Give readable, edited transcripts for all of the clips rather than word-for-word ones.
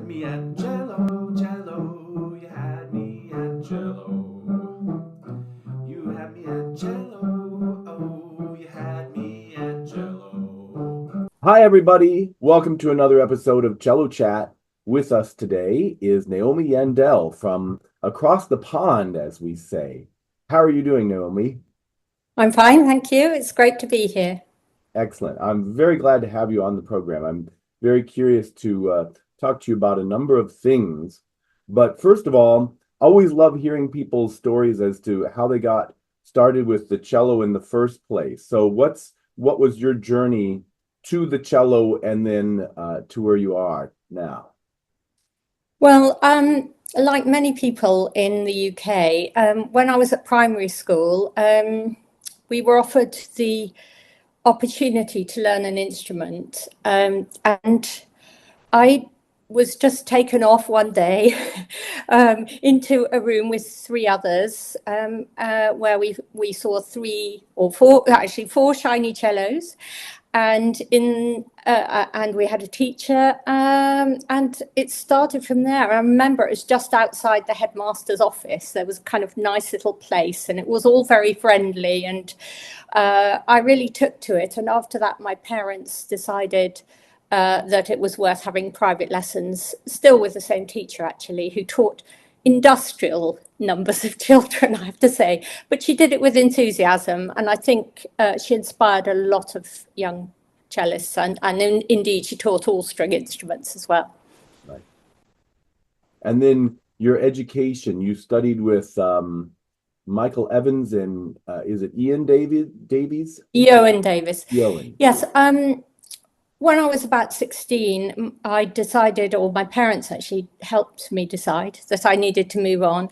me at Cello, Cello. You had me at Cello. You had me at Cello. Oh, you had me at Cello. Hi, everybody. Welcome to another episode of Cello Chat. With us today is Naomi Yandell from across the pond, as we say. How are you doing, Naomi? I'm fine, thank you. It's great to be here. Excellent. I'm very glad to have you on the program. I'm very curious to talk to you about a number of things. But first of all, always love hearing people's stories as to how they got started with the cello in the first place. So what was your journey to the cello and then to where you are now? Well, like many people in the UK, when I was at primary school, we were offered the opportunity to learn an instrument, and I was just taken off one day into a room with three others, where we saw three or four, actually four shiny cellos, and we had a teacher, and it started from there. I remember it was just outside the headmaster's office. There was a kind of nice little place, and it was all very friendly, and I really took to it. And after that, my parents decided that it was worth having private lessons, still with the same teacher, actually, who taught industrial numbers of children, I have to say. But she did it with enthusiasm, and I think she inspired a lot of young cellists, and indeed she taught all string instruments as well. Right. And then your education, you studied with Michael Evans and is it Ian Davies? Ioan Davis. Yoan. Yes. When I was about 16, I decided, or my parents actually helped me decide, that I needed to move on.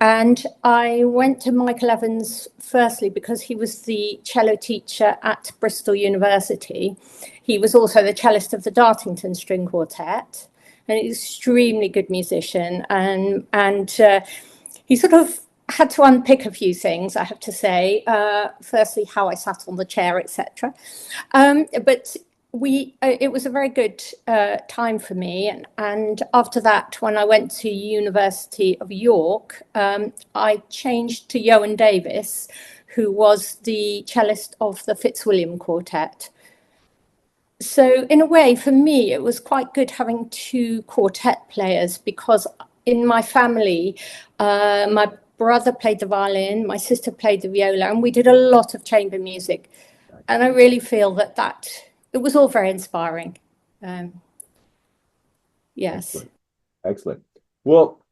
And I went to Michael Evans firstly because he was the cello teacher at Bristol University. He was also the cellist of the Dartington String Quartet, and an extremely good musician. And he sort of had to unpick a few things, I have to say. Firstly, how I sat on the chair, etc. But it was a very good time for me, and after that, when I went to University of York, I changed to Ioan Davis, who was the cellist of the Fitzwilliam Quartet. So in a way, for me, it was quite good having two quartet players, because in my family, my brother played the violin, my sister played the viola, and we did a lot of chamber music. And I really feel that it was all very inspiring. Yes. Excellent. Excellent. Well,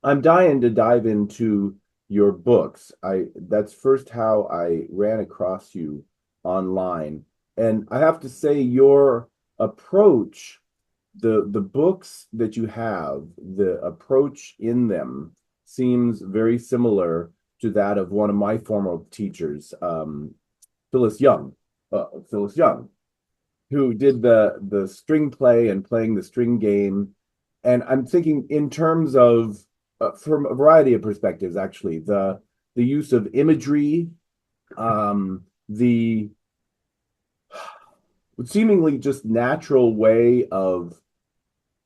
I'm dying to dive into your books. That's first how I ran across you online. And I have to say your approach, the books that you have, the approach in them seems very similar to that of one of my former teachers, Phyllis Young. Phyllis Young, who did the string play and playing the string game. And I'm thinking in terms of from a variety of perspectives, actually, the use of imagery, the seemingly just natural way of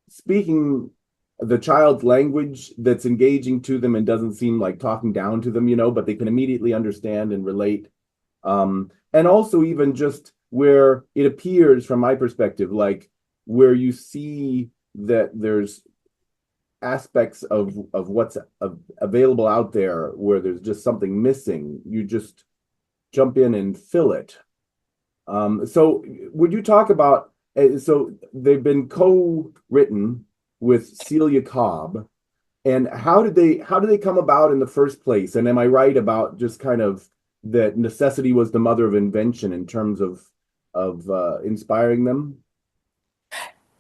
speaking the child's language that's engaging to them and doesn't seem like talking down to them, but they can immediately understand and relate. And also even just where it appears from my perspective, like where you see that there's aspects of what's available out there where there's just something missing, you just jump in and fill it. So would you talk about, so they've been co-written with Celia Cobb, and how did they come about in the first place? And am I right about just kind of that necessity was the mother of invention in terms of inspiring them?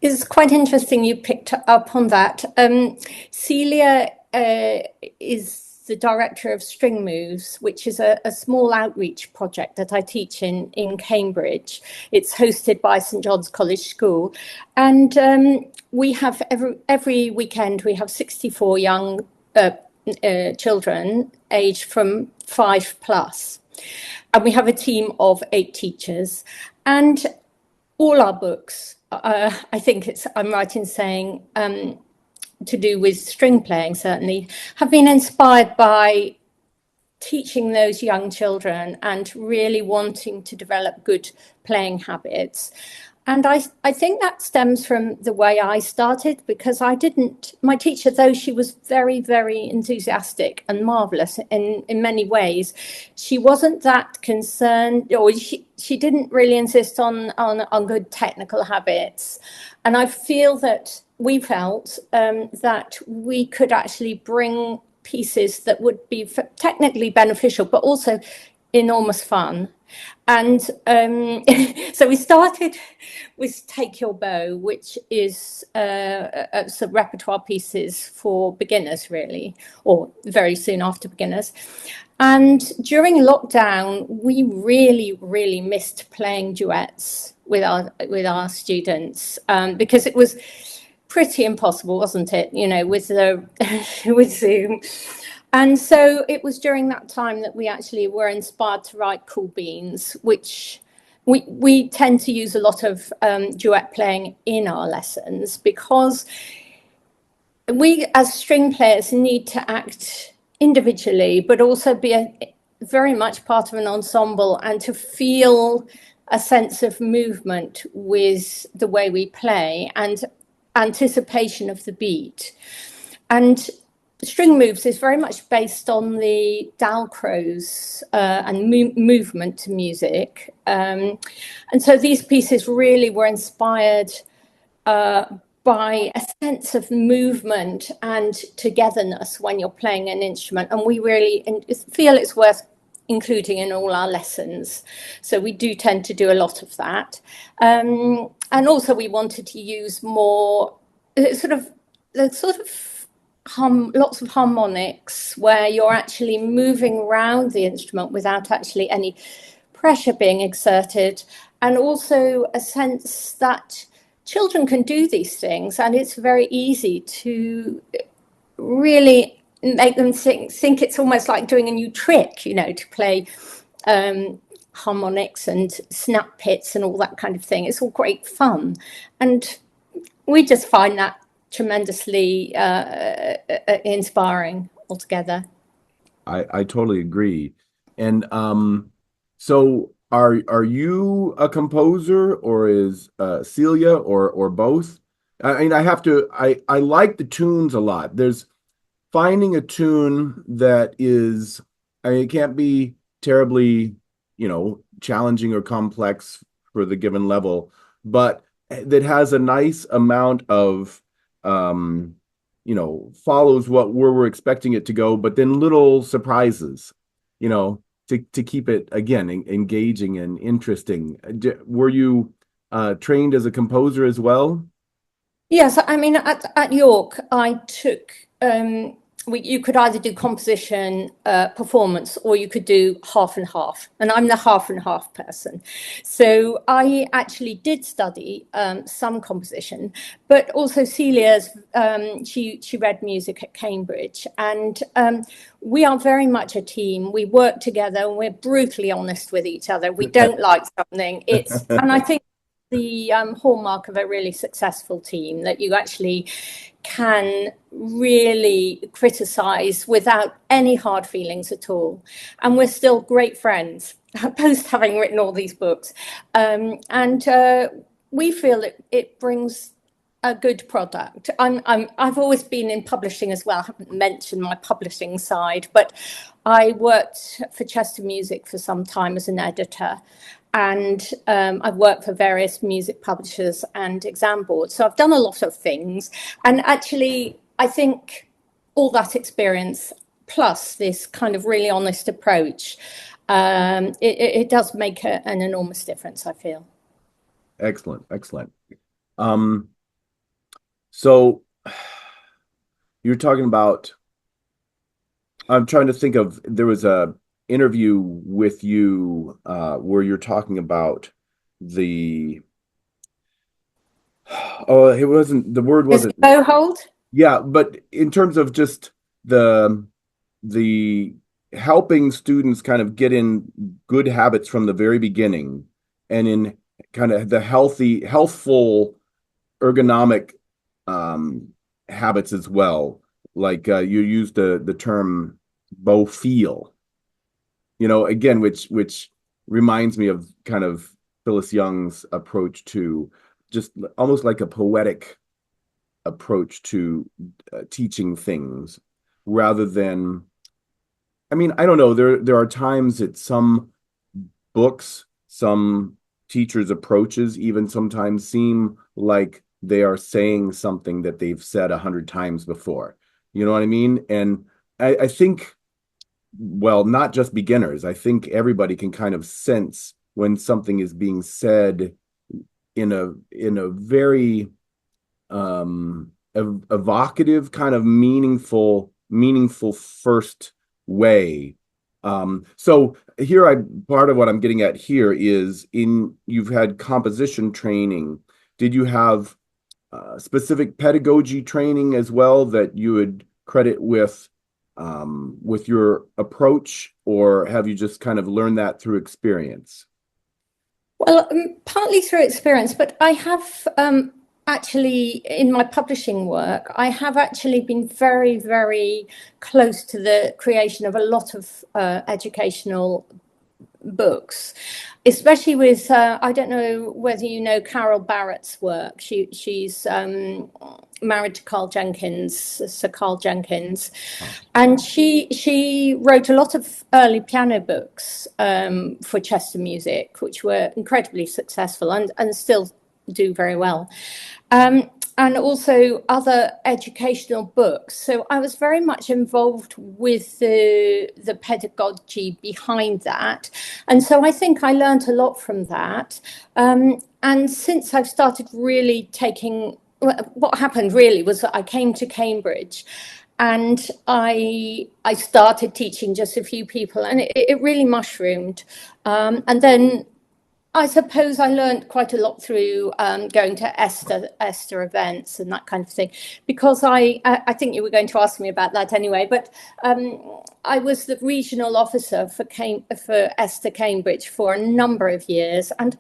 It's quite interesting you picked up on that. Celia is the director of Stringmoves, which is a small outreach project that I teach in Cambridge. It's hosted by St John's College School. And we have every weekend, we have 64 young children aged from 5+. And we have a team of 8 teachers. And all our books I think I'm right in saying to do with string playing, certainly, have been inspired by teaching those young children and really wanting to develop good playing habits. And I think that stems from the way I started, because my teacher, though she was very, very enthusiastic and marvelous in many ways, she wasn't that concerned, or she didn't really insist on good technical habits. And I feel that we felt that we could actually bring pieces that would be technically beneficial, but also enormous fun. And so we started with Take Your Bow, which is some repertoire pieces for beginners, really, or very soon after beginners. And during lockdown, we really, really missed playing duets with our students, because it was pretty impossible, wasn't it? With with Zoom. And so it was during that time that we actually were inspired to write Cool Beans, which we tend to use a lot of duet playing in our lessons, because we as string players need to act individually, but also be very much part of an ensemble, and to feel a sense of movement with the way we play and anticipation of the beat. And Stringmoves is very much based on the Dalcroze and movement to music. And so these pieces really were inspired by a sense of movement and togetherness when you're playing an instrument. And we really feel it's worth including in all our lessons. So we do tend to do a lot of that. And also we wanted to use more lots of harmonics, where you're actually moving around the instrument without actually any pressure being exerted, and also a sense that children can do these things, and it's very easy to really make them think it's almost like doing a new trick, to play harmonics and snap pits and all that kind of thing. It's all great fun, and we just find that tremendously inspiring altogether. I totally agree. And so are you a composer, or is Celia, or both? I mean, I like the tunes a lot. There's finding a tune that is, I mean, it can't be terribly, challenging or complex for the given level, but that has a nice amount of follows what we're expecting it to go, but then little surprises, to keep it, again, engaging and interesting. Were you trained as a composer as well? Yes, I mean, at York, I took you could either do composition, performance, or you could do half and half. And I'm the half and half person. So I actually did study some composition, but also Celia's, she read music at Cambridge. And we are very much a team. We work together, and we're brutally honest with each other. We don't like something. And I think the hallmark of a really successful team, that you actually can really criticize without any hard feelings at all. And we're still great friends, post having written all these books. And we feel it brings a good product. I've always been in publishing as well. I haven't mentioned my publishing side, but I worked for Chester Music for some time as an editor. And I've worked for various music publishers and exam boards. So I've done a lot of things. And actually, I think all that experience, plus this kind of really honest approach, it does make an enormous difference, I feel. Excellent. So you're talking about, I'm trying to think of, there was a interview with you where you're talking about it wasn't, the word wasn't bow hold. Yeah, but in terms of just the helping students kind of get in good habits from the very beginning, and in kind of the healthful ergonomic habits as well. Like you used the term bow feel, again, which reminds me of kind of Phyllis Young's approach to just almost like a poetic approach to teaching things rather than, I mean, I don't know, there are times that some books, some teachers' approaches even sometimes seem like they are saying something that they've said 100 times before. You know what I mean? And I think, well, not just beginners. I think everybody can kind of sense when something is being said in a very evocative, kind of meaningful first way. So here, part of what I'm getting at here is you've had composition training. Did you have specific pedagogy training as well that you would credit with your approach, or have you just kind of learned that through experience? Well, partly through experience, but I have actually, in my publishing work, I have actually been very, very close to the creation of a lot of educational books, especially with, I don't know whether you know Carol Barrett's work. She's married to Sir Carl Jenkins, and she wrote a lot of early piano books for Chester Music, which were incredibly successful and still do very well. And also other educational books. So I was very much involved with the pedagogy behind that. And so I think I learned a lot from that. And since I've started really what happened really was that I came to Cambridge and I started teaching just a few people, and it really mushroomed. And then I suppose I learned quite a lot through going to ESTA events and that kind of thing, because I think you were going to ask me about that anyway, but I was the regional officer for ESTA Cambridge for a number of years, and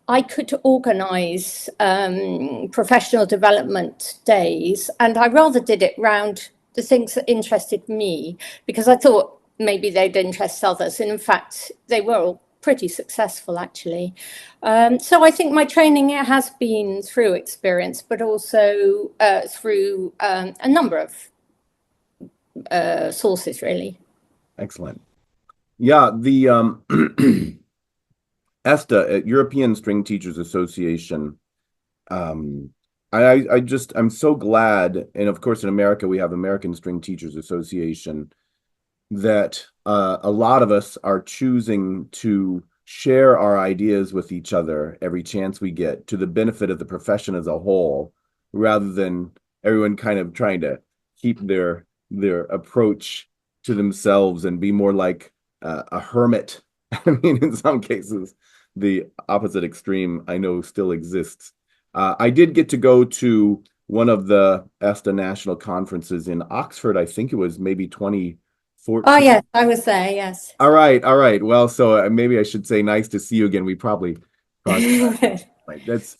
I could organise professional development days, and I rather did it round the things that interested me, because I thought maybe they'd interest others, and in fact they were all pretty successful, actually. So I think my training has been through experience, but also through a number of sources, really. Excellent. Yeah, the ESTA, European String Teachers Association. I'm so glad, and of course in America we have American String Teachers Association, that a lot of us are choosing to share our ideas with each other every chance we get to the benefit of the profession as a whole, rather than everyone kind of trying to keep their approach to themselves and be more like a hermit. I mean, in some cases, the opposite extreme I know still exists. I did get to go to one of the ESTA national conferences in Oxford. I think it was maybe 2014. Oh, yes, I was there, yes. All right. Well, so maybe I should say nice to see you again. We probably crossed paths. Right. That's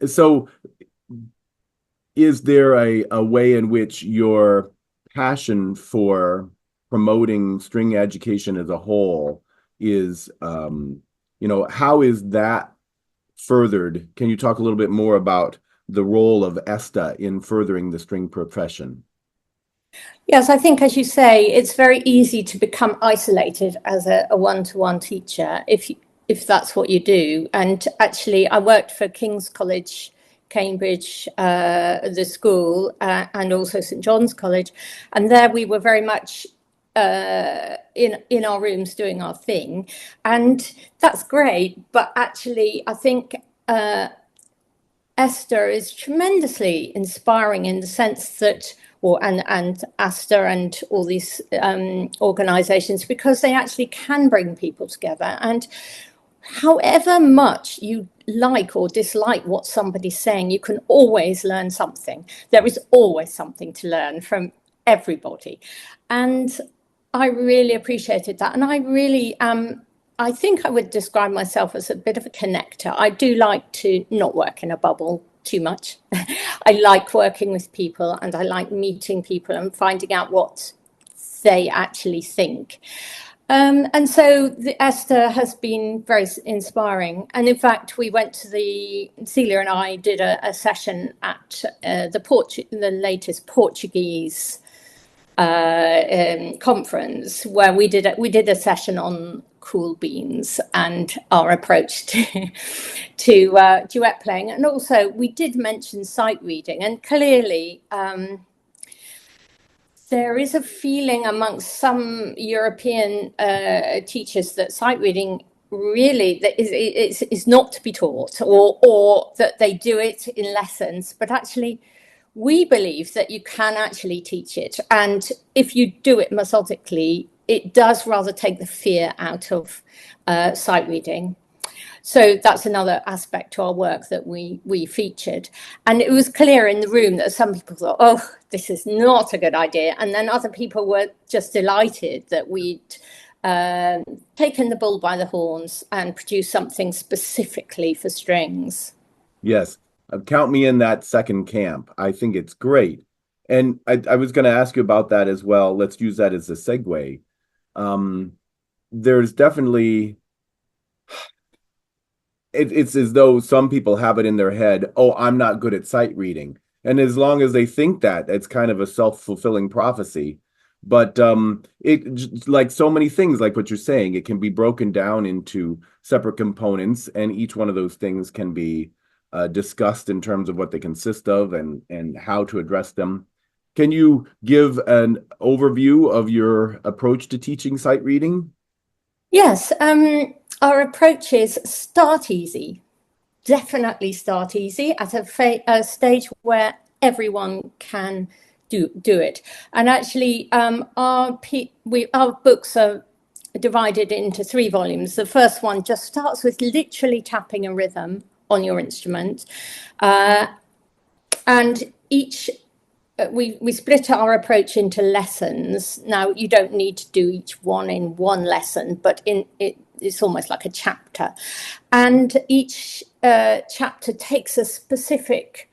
so is there a way in which your passion for promoting string education as a whole is how is that furthered? Can you talk a little bit more about the role of ESTA in furthering the string profession? Yes, I think, as you say, it's very easy to become isolated as a one-to-one teacher if that's what you do. And actually, I worked for King's College, Cambridge, the school, and also St John's College, and there we were very much in our rooms doing our thing, and that's great. But actually, I think ESTA is tremendously inspiring in the sense that, and ASTA and all these organisations, because they actually can bring people together. And however much you like or dislike what somebody's saying, you can always learn something. There is always something to learn from everybody. And I really appreciated that. And I really I think I would describe myself as a bit of a connector. I do like to not work in a bubble, too much. I like working with people, and I like meeting people and finding out what they actually think. And so the ESTA has been very inspiring. And in fact, we went to Celia and I did a session at the latest Portuguese conference, where we did a session on cool beans and our approach to duet playing. And also we did mention sight reading, and clearly there is a feeling amongst some European teachers that sight reading really is not to be taught, or that they do it in lessons, but actually we believe that you can actually teach it. And if you do it methodically, it does rather take the fear out of sight reading. So that's another aspect to our work that we featured. And it was clear in the room that some people thought, oh, this is not a good idea. And then other people were just delighted that we'd taken the bull by the horns and produced something specifically for strings. Yes. Count me in that second camp. I think it's great. And I was going to ask you about that as well. Let's use that as a segue. There's definitely... It's as though some people have it in their head, oh, I'm not good at sight reading. And as long as they think that, it's kind of a self-fulfilling prophecy. But it, like so many things, like what you're saying, it can be broken down into separate components, and each one of those things can be discussed in terms of what they consist of and how to address them. Can you give an overview of your approach to teaching sight reading? Yes. Our approach is start easy. Definitely start easy at a stage where everyone can do it. And actually, our books are divided into 3 volumes. The first one just starts with literally tapping a rhythm on your instrument, and each we split our approach into lessons. Now, you don't need to do each one in one lesson, but it's almost like a chapter. And each chapter takes a specific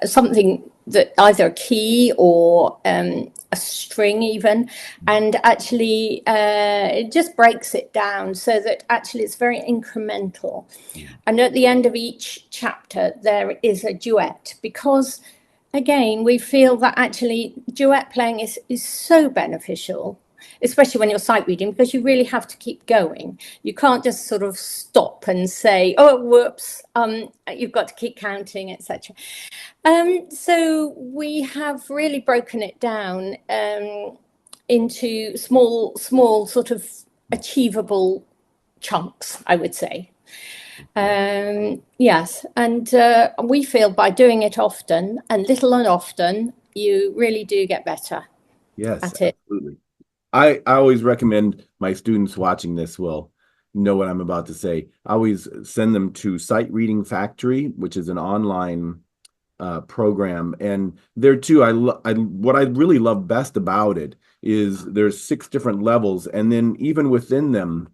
something, that either a key or a string even, and actually it just breaks it down so that actually it's very incremental. And at the end of each chapter there is a duet, because again we feel that actually duet playing is so beneficial, especially when you're sight reading, because you really have to keep going. You can't just sort of stop and say, oh, whoops, you've got to keep counting, etc. So we have really broken it down into small sort of achievable chunks, I would say. Yes, and we feel by doing it often and little and often, you really do get better. Yes, at it. absolutely. I always recommend my students watching this will know what I'm about to say. I always send them to Sight Reading Factory, which is an online program. And there too, what I really love best about it is there's 6 different levels. And then even within them,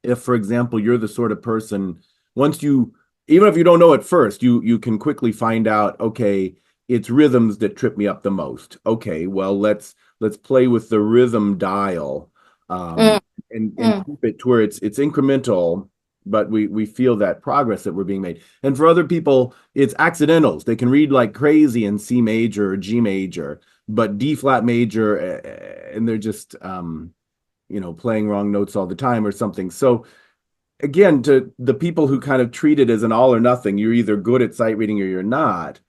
if, for example, you're the sort of person, even if you don't know at first, you can quickly find out, okay, it's rhythms that trip me up the most. Okay, well, let's play with the rhythm dial and keep it to where it's incremental, but we feel that progress that we're being made. And for other people, it's accidentals. They can read like crazy in C major or G major, but D flat major, and they're just playing wrong notes all the time or something. So again, to the people who kind of treat it as an all or nothing, you're either good at sight reading or you're not.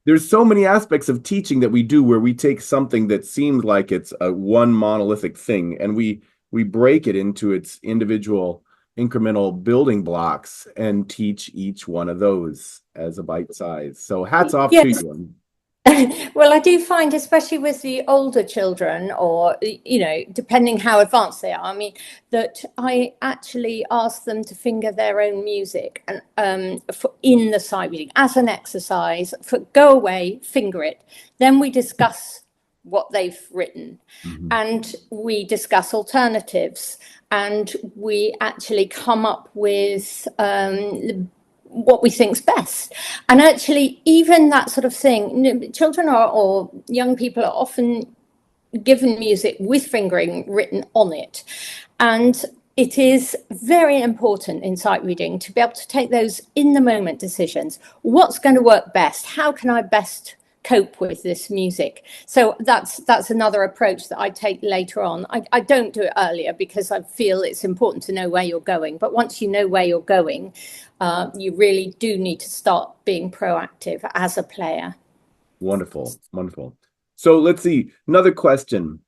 There's so many aspects of teaching that we do where we take something that seems like it's a one monolithic thing, and we break it into its individual incremental building blocks and teach each one of those as a bite size. So hats off to you. Well, I do find, especially with the older children, or, depending how advanced they are, I mean, that I actually ask them to finger their own music and in the sight reading as an exercise. Go away, finger it. Then we discuss what they've written, and we discuss alternatives, and we actually come up with what we think's best. And actually, even that sort of thing, children are, or young people are often given music with fingering written on it. And it is very important in sight reading to be able to take those in the moment decisions. What's going to work best? How can I best cope with this music? So that's another approach that I take later on. I don't do it earlier because I feel it's important to know where you're going. But once you know where you're going, you really do need to start being proactive as a player. Wonderful, wonderful. So let's see, another question.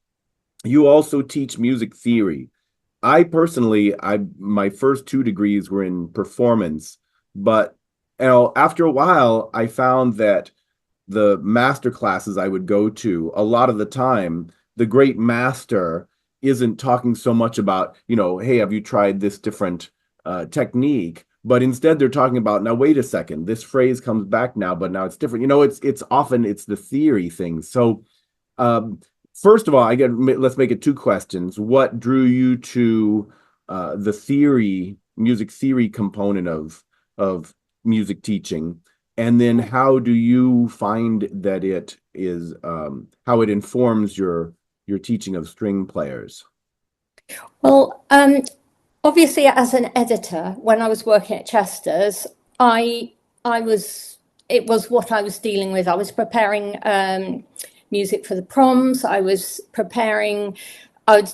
You also teach music theory. I personally, my first 2 degrees were in performance, but after a while, I found that the master classes I would go to, a lot of the time, the great master isn't talking so much about, hey, have you tried this different technique? But instead, they're talking about, now, wait a second, this phrase comes back now, but now it's different. It's often the theory thing. So, first of all, let's make it 2 questions. What drew you to the music theory component of music teaching? And then how do you find that how it informs your teaching of string players? Well, obviously, as an editor, when I was working at Chester's, it was what I was dealing with. I was preparing music for the proms. I was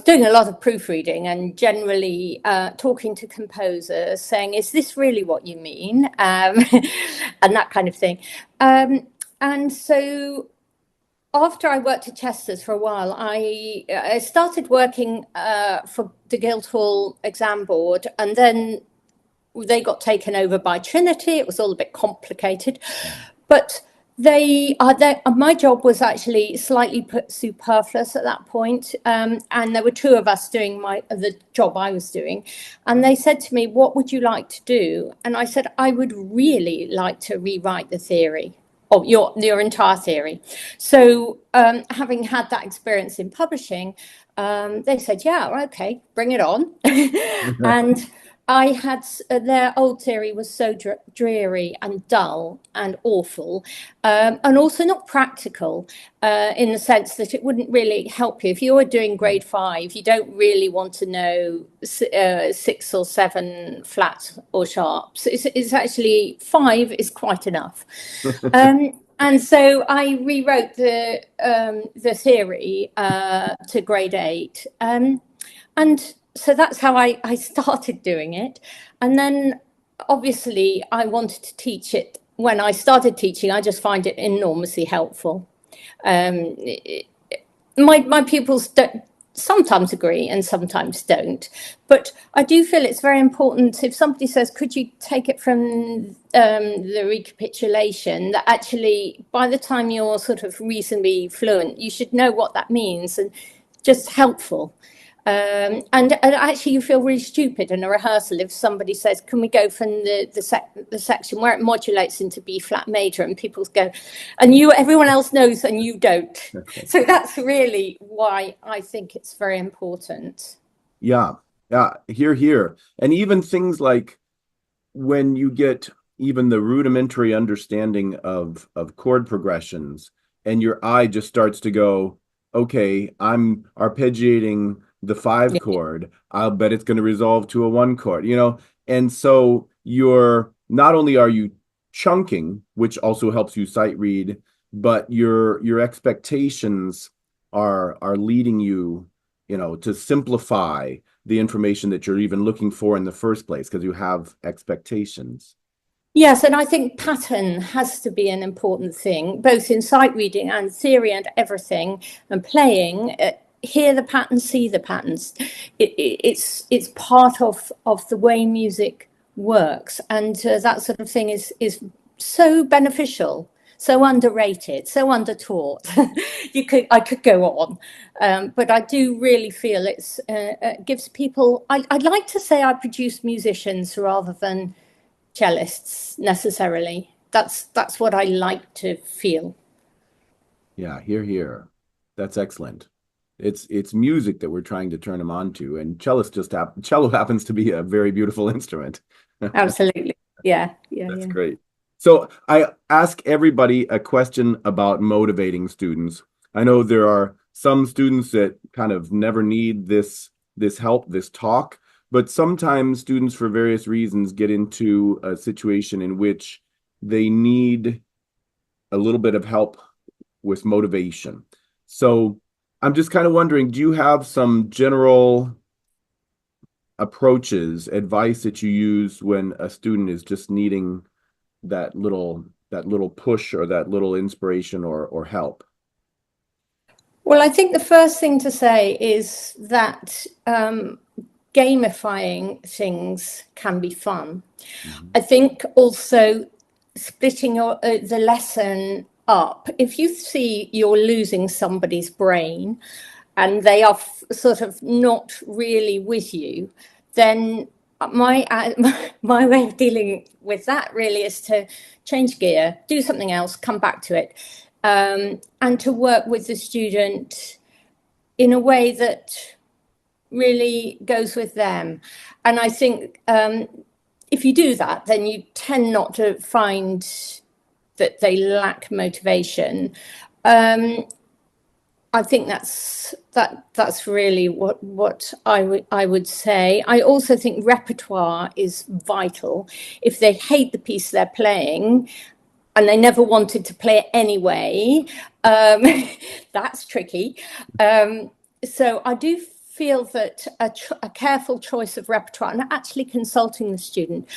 doing a lot of proofreading and generally talking to composers, saying, "Is this really what you mean?" And that kind of thing. And so after I worked at Chester's for a while, I started working for the Guildhall Exam Board, and then they got taken over by Trinity. It was all a bit complicated, but my job was actually slightly superfluous at that point, and there were 2 of us doing the job I was doing, and they said to me, "What would you like to do?" And I said, "I would really like to rewrite the theory." Oh, your entire theory. So having had that experience in publishing, they said, "Yeah, okay, bring it on." And I had their old theory was so dreary and dull and awful, and also not practical in the sense that it wouldn't really help you. If you were doing grade 5, you don't really want to know 6 or 7 flats or sharps. It's actually 5 is quite enough. And so I rewrote the theory to grade 8, and so that's how I started doing it. And then obviously I wanted to teach it. When I started teaching, I just find it enormously helpful. My pupils sometimes agree and sometimes don't, but I do feel it's very important if somebody says, "Could you take it from the recapitulation?" that actually by the time you're sort of reasonably fluent, you should know what that means, and just helpful. And actually, you feel really stupid in a rehearsal if somebody says, "Can we go from the section where it modulates into B flat major?" and people go, and everyone else knows and you don't. So that's really why I think it's very important. Yeah, here. And even things like when you get even the rudimentary understanding of chord progressions, and your eye just starts to go, "Okay, I'm arpeggiating the 5 chord, I'll bet it's going to resolve to a 1 chord," and so not only are you chunking, which also helps you sight read, but your expectations are leading you, to simplify the information that you're even looking for in the first place, because you have expectations. Yes, and I think pattern has to be an important thing, both in sight reading and theory and everything, and playing. Hear the patterns, see the patterns. It's part of the way music works, and that sort of thing is so beneficial, so underrated, so undertaught. I could go on, but I do really feel it gives people. I'd like to say I produce musicians rather than cellists necessarily. That's what I like to feel. Yeah, here. That's excellent. It's music that we're trying to turn them on to, and cello happens to be a very beautiful instrument. Absolutely. That's great. So I ask everybody a question about motivating students. I know there are some students that kind of never need this help, this talk, but sometimes students for various reasons get into a situation in which they need a little bit of help with motivation. So I'm just kind of wondering, do you have some general approaches, advice that you use when a student is just needing that little push or that little inspiration or help? Well, I think the first thing to say is that gamifying things can be fun. Mm-hmm. I think also splitting the lesson up. If you see you're losing somebody's brain and they are sort of not really with you, then my way of dealing with that really is to change gear, do something else, come back to it, and to work with the student in a way that really goes with them. And I think if you do that, then you tend not to find that they lack motivation. I think that's really what I would say. I also think repertoire is vital. If they hate the piece they're playing and they never wanted to play it anyway, that's tricky. So I do feel that a careful choice of repertoire and actually consulting the student.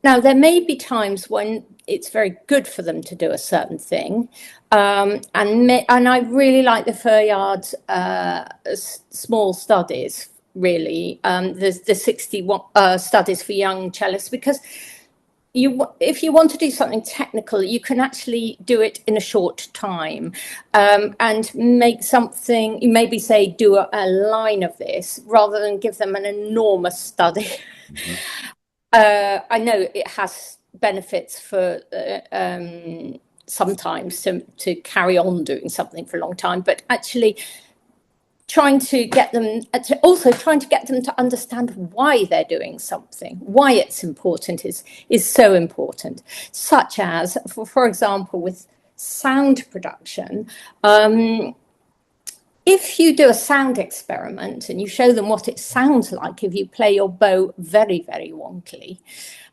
Now, there may be times when it's very good for them to do a certain thing. And I really like the Feuillard small studies, really, the 60 studies for young cellists, because if you want to do something technical, you can actually do it in a short time, and make something, you maybe say, do a line of this rather than give them an enormous study. Mm-hmm. I know it has benefits for sometimes to carry on doing something for a long time, but actually trying to get them to understand why they're doing something, why it's important is so important. Such as, for example, with sound production, if you do a sound experiment and you show them what it sounds like if you play your bow very, very wonkily,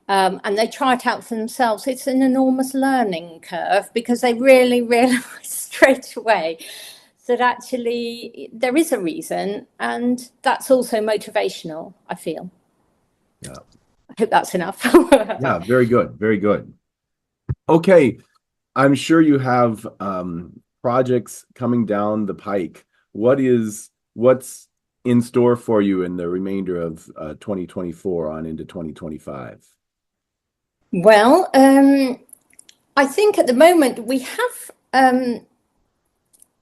and they try it out for themselves, it's an enormous learning curve, because they really realise straight away that actually there is a reason, and that's also motivational, I feel. Yeah. I hope that's enough. Yeah, very good, very good. Okay, I'm sure you have projects coming down the pike. What's in store for you in the remainder of 2024 on into 2025? Well, I think at the moment we have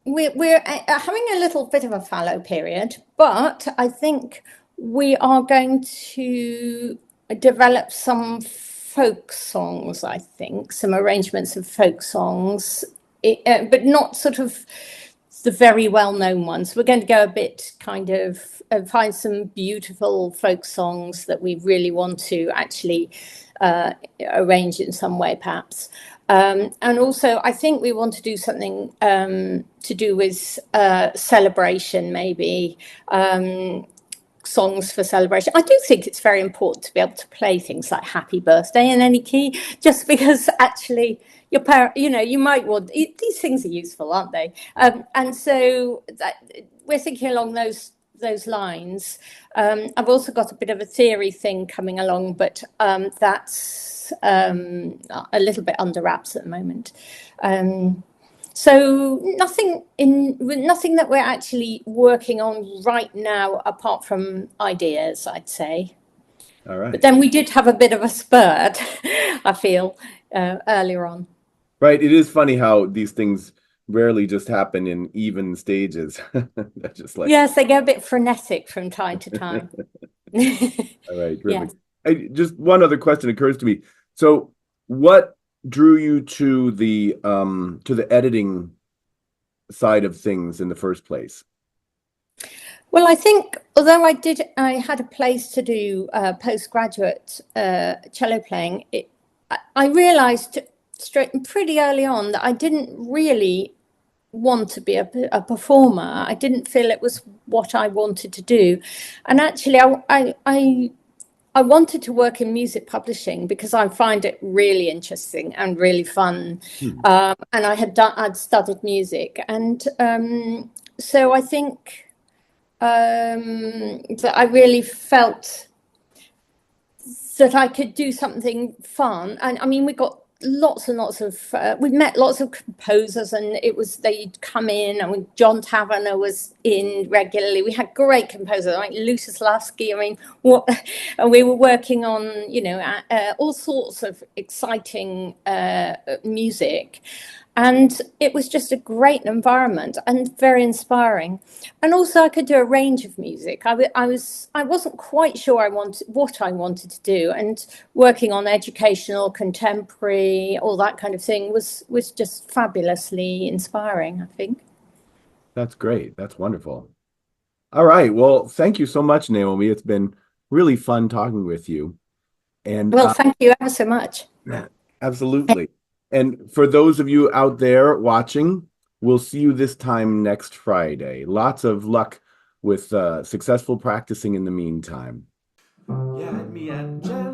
we're having a little bit of a fallow period, but I think we are going to develop some folk songs, I think, some arrangements of folk songs, but not sort of the very well-known ones. We're going to go a bit kind of find some beautiful folk songs that we really want to actually arrange in some way, perhaps. And also, I think we want to do something to do with celebration, maybe. Songs for celebration. I do think it's very important to be able to play things like Happy Birthday in any key, just because actually your parent, you might want, these things are useful, aren't they? And so we're thinking along those lines. I've also got a bit of a theory thing coming along, but that's a little bit under wraps at the moment. So nothing that we're actually working on right now, apart from ideas, I'd say. All right. But then we did have a bit of a spurt, I feel, earlier on. Right. It is funny how these things rarely just happen in even stages. Just like, yes, they go a bit frenetic from time to time. All right. Terrific. Yeah. Just one other question occurs to me. So what drew you to the editing side of things in the first place? Well, I think although I had a place to do postgraduate cello playing, I realized pretty early on that I didn't really want to be a performer. I didn't feel it was what I wanted to do. And actually, I wanted to work in music publishing because I find it really interesting and really fun. Hmm. And I'd studied music. And so I think that I really felt that I could do something fun. And I mean, we got lots and lots of, we met lots of composers, and they'd come in, and John Taverner was in regularly. We had great composers like Lucius Lasky. I mean, and we were working on, all sorts of exciting music. And it was just a great environment and very inspiring. And also, I could do a range of music. I wasn't quite sure what I wanted to do, and working on educational, contemporary, all that kind of thing was just fabulously inspiring, I think. That's great. That's wonderful. All right. Well, thank you so much, Naomi. It's been really fun talking with you. And Well, thank you ever so much. absolutely. And for those of you out there watching, we'll see you this time next Friday. Lots of luck with successful practicing in the meantime. Yeah, me and Jen